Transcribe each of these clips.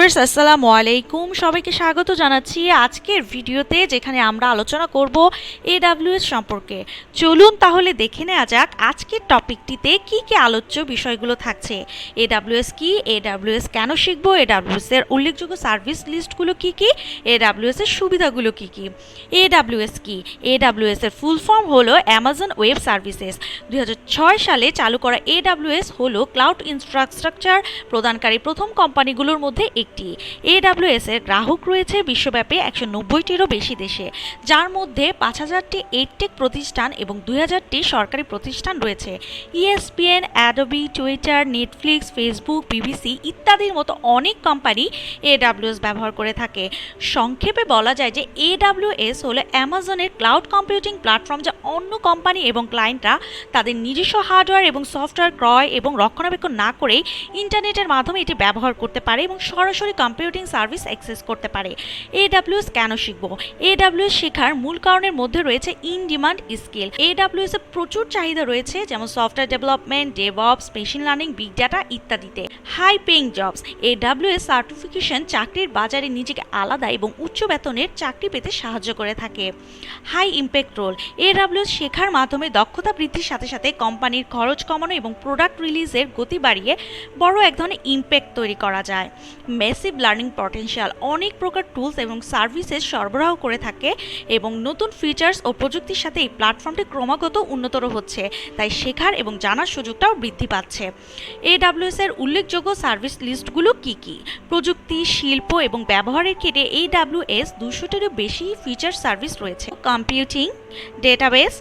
Viewers আসসালামু আলাইকুম, সবাইকে স্বাগত জানাচ্ছি আজকের ভিডিওতে, যেখানে আমরা আলোচনা করব AWS সম্পর্কে। চলুন তাহলে দেখে নেওয়া যাক আজকের টপিকটিতে কি কি আলোচ্য বিষয়গুলো থাকছে। AWS কি, AWS কেন শিখবো, AWS এর উল্লেখযোগ্য সার্ভিস লিস্টগুলো কি কি, AWS এর সুবিধাগুলো কি কি। AWS কি? AWS এর ফুল ফর্ম হলো অ্যামাজন ওয়েব সার্ভিসেস। 2006 সালে চালু করা AWS হলো ক্লাউড ইনফ্রাস্ট্রাকচার প্রদানকারী প্রথম কোম্পানিগুলোর মধ্যে একটি। AWS এর গ্রাহক রয়েছে বিশ্বব্যাপী 190টিরও বেশি দেশে, যার মধ্যে 5000টি এডটেক প্রতিষ্ঠান এবং 2000টি সরকারি প্রতিষ্ঠান রয়েছে। ESPN, Adobe, Twitter, Netflix, Facebook, BBC ইত্যাদির মতো অনেক কোম্পানি AWS ব্যবহার করে থাকে। সংক্ষেপে বলা যায় যে AWS হলো অ্যামাজনের ক্লাউড কম্পিউটিং প্ল্যাটফর্ম, যা অন্য কোম্পানি এবং ক্লায়েন্টরা তাদের নিজস্ব হার্ডওয়্যার এবং সফটওয়্যার ক্রয় এবং রক্ষণাবেক্ষণ না করেই ইন্টারনেটের মাধ্যমে এটি ব্যবহার করতে পারে এবং সরাসরি কম্পিউটিং সার্ভিস অ্যাক্সেস করতে পারে। AWS কেন শিখব? AWS শেখার মূল কারণের মধ্যে রয়েছে ইন ডিমান্ড স্কিল। AWS এ প্রচুর চাহিদা রয়েছে, যেমন software development, DevOps, machine learning, big data ইত্যাদিতে। High paying jobs. AWS certification চাকরির বাজারে নিজেকে আলাদা এবং উচ্চ বেতনের চাকরি পেতে সাহায্য করে থাকে। High impact role. AWS শেখার মাধ্যমে দক্ষতা বৃদ্ধির সাথে সাথে কোম্পানির খরচ কমানো এবং প্রোডাক্ট রিলিজের গতি বাড়িয়ে বড় এক ধরনের ইম্প্যাক্ট তৈরি করা যায়। Massive learning potential. অনেক প্রকার টুলস এবং সার্ভিসেস সরবরাহ করে থাকে এবং নতুন ফিচার্স ও প্রযুক্তির সাথে এই প্ল্যাটফর্মটি ক্রমাগত উন্নতর হচ্ছে, তাই শেখার এবং জানার সুযোগটাও বৃদ্ধি পাচ্ছে। AWS এর উল্লেখযোগ্য সার্ভিস লিস্টগুলো কি কি? প্রযুক্তি, শিল্প এবং ব্যবহারের ক্ষেত্রে AWS 200টিরও বেশি ফিচার সার্ভিস রয়েছে। Computing, database,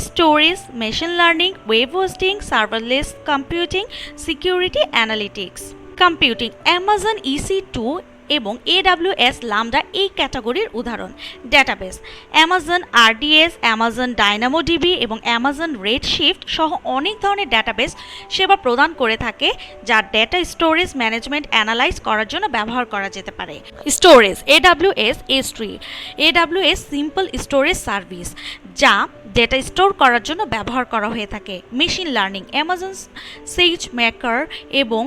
storage, machine learning, web hosting, serverless computing, security analytics. Computing, Amazon EC2 এবং AWS লামডা এই ক্যাটাগরির উদাহরণ। Database, Amazon RDS, Amazon DynamoDB এবং অ্যামাজন রেডশিফট সহ অনেক ধরনের ডেটাবেস সেবা প্রদান করে থাকে, যা ডেটা স্টোরেজ ম্যানেজমেন্ট অ্যানালাইজ করার জন্য ব্যবহার করা যেতে পারে। Storage, AWS S3, AWS simple storage service, যা ডেটা স্টোর করার জন্য ব্যবহার করা হয়ে থাকে। মেশিন লার্নিং, অ্যামাজন SageMaker এবং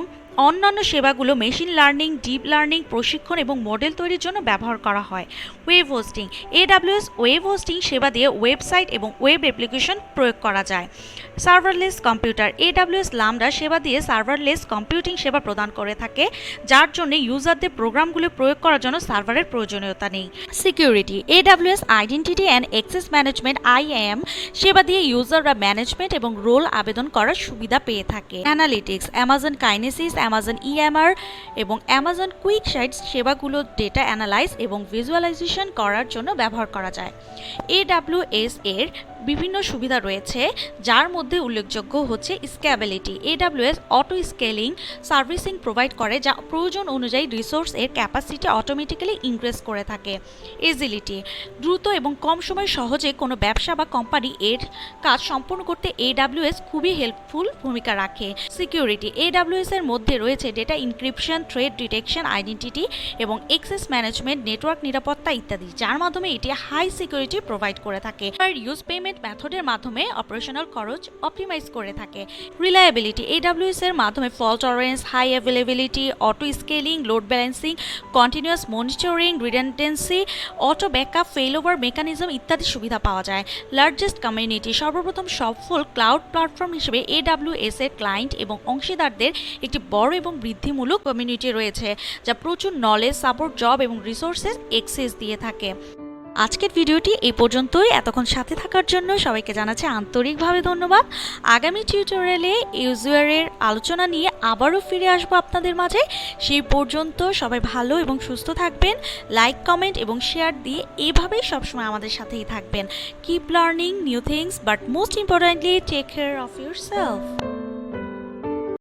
অন্যান্য সেবাগুলো মেশিন লার্নিং, ডিপ লার্নিং প্রশিক্ষণ এবং মডেল তৈরির জন্য ব্যবহার করা হয়। Web hosting, AWS web hosting সেবা দিয়ে ওয়েবসাইট এবং ওয়েব অ্যাপ্লিকেশন প্রয়োগ করা যায়। সার্ভারলেস কম্পিউটার, AWS লামডা সেবা দিয়ে সার্ভারলেস কম্পিউটিং সেবা প্রদান করে থাকে, যার জন্য ইউজারদের প্রোগ্রামগুলো প্রয়োগ করার জন্য সার্ভারের প্রয়োজনীয়তা নেই। Security, AWS identity and access management IAM সেবা দিয়ে ইউজাররা ম্যানেজমেন্ট এবং রোল আবেদন করার সুবিধা পেয়ে থাকে। Analytics, Amazon Kinesis, Amazon EMR এবং অ্যামাজন কুইক সাইটস সেবাগুলো ডেটা অ্যানালাইজ এবং ভিজুয়ালাইজেশন করার জন্য ব্যবহার করা যায়। AWS এর বিভিন্ন সুবিধা রয়েছে, যার মধ্যে উল্লেখযোগ্য হচ্ছে scalability. AWS auto scaling servicing provide করে, যা প্রয়োজন অনুযায়ী রিসোর্স এর ক্যাপাসিটি অটোমেটিক্যালি ইনক্রিজ করে থাকে। এজিলিটি, দ্রুত এবং কম সময়ে সহজে কোনো ব্যবসা বা কোম্পানি এর কাজ সম্পন্ন করতে AWS খুবই হেল্পফুল ভূমিকা রাখে। সিকিউরিটি, AWS এর মধ্যে রয়েছে data inscription, threat detection, identity এবং অ্যাক্সেস ম্যানেজমেন্ট, নেটওয়ার্ক নিরাপত্তা ইত্যাদি, যার মাধ্যমে এটি হাই সিকিউরিটি প্রোভাইড করে থাকে। পার ইউজ পেমেন্ট মেথডের মাধ্যমে অপারেশনাল খরচ অপটিমাইজ করে থাকে। রিলায়েবিলিটি, AWS এর মাধ্যমে fault tolerance, high availability, auto scaling, load balancing, continuous monitoring, redundancy, auto backup, failover mechanism ইত্যাদি সুবিধা পাওয়া যায়। লার্জেস্ট কমিউনিটি, সর্বপ্রথম সফল ক্লাউড প্ল্যাটফর্ম হিসেবে AWS এর ক্লায়েন্ট এবং অংশীদারদের একটি বড় এবং বৃদ্ধিমূলক কমিউনিটি রয়েছে, যা প্রচুর নলেজ, সাপোর্ট, জব এবং রিসোর্সেস অ্যাক্সেস দিয়ে থাকে। আজকের ভিডিওটি এই পর্যন্তই। এতক্ষণ সাথে থাকার জন্য সবাইকে জানাচ্ছি আন্তরিকভাবে ধন্যবাদ। আগামী টিউটোরিয়ালে ইউজারের আলোচনা নিয়ে আবারও ফিরে আসবো আপনাদের মাঝে। সেই পর্যন্ত সবাই ভালো এবং সুস্থ থাকবেন। লাইক, কমেন্ট এবং শেয়ার দিয়ে এভাবেই সবসময় আমাদের সাথেই থাকবেন। Keep learning new things, but most importantly take care of yourself.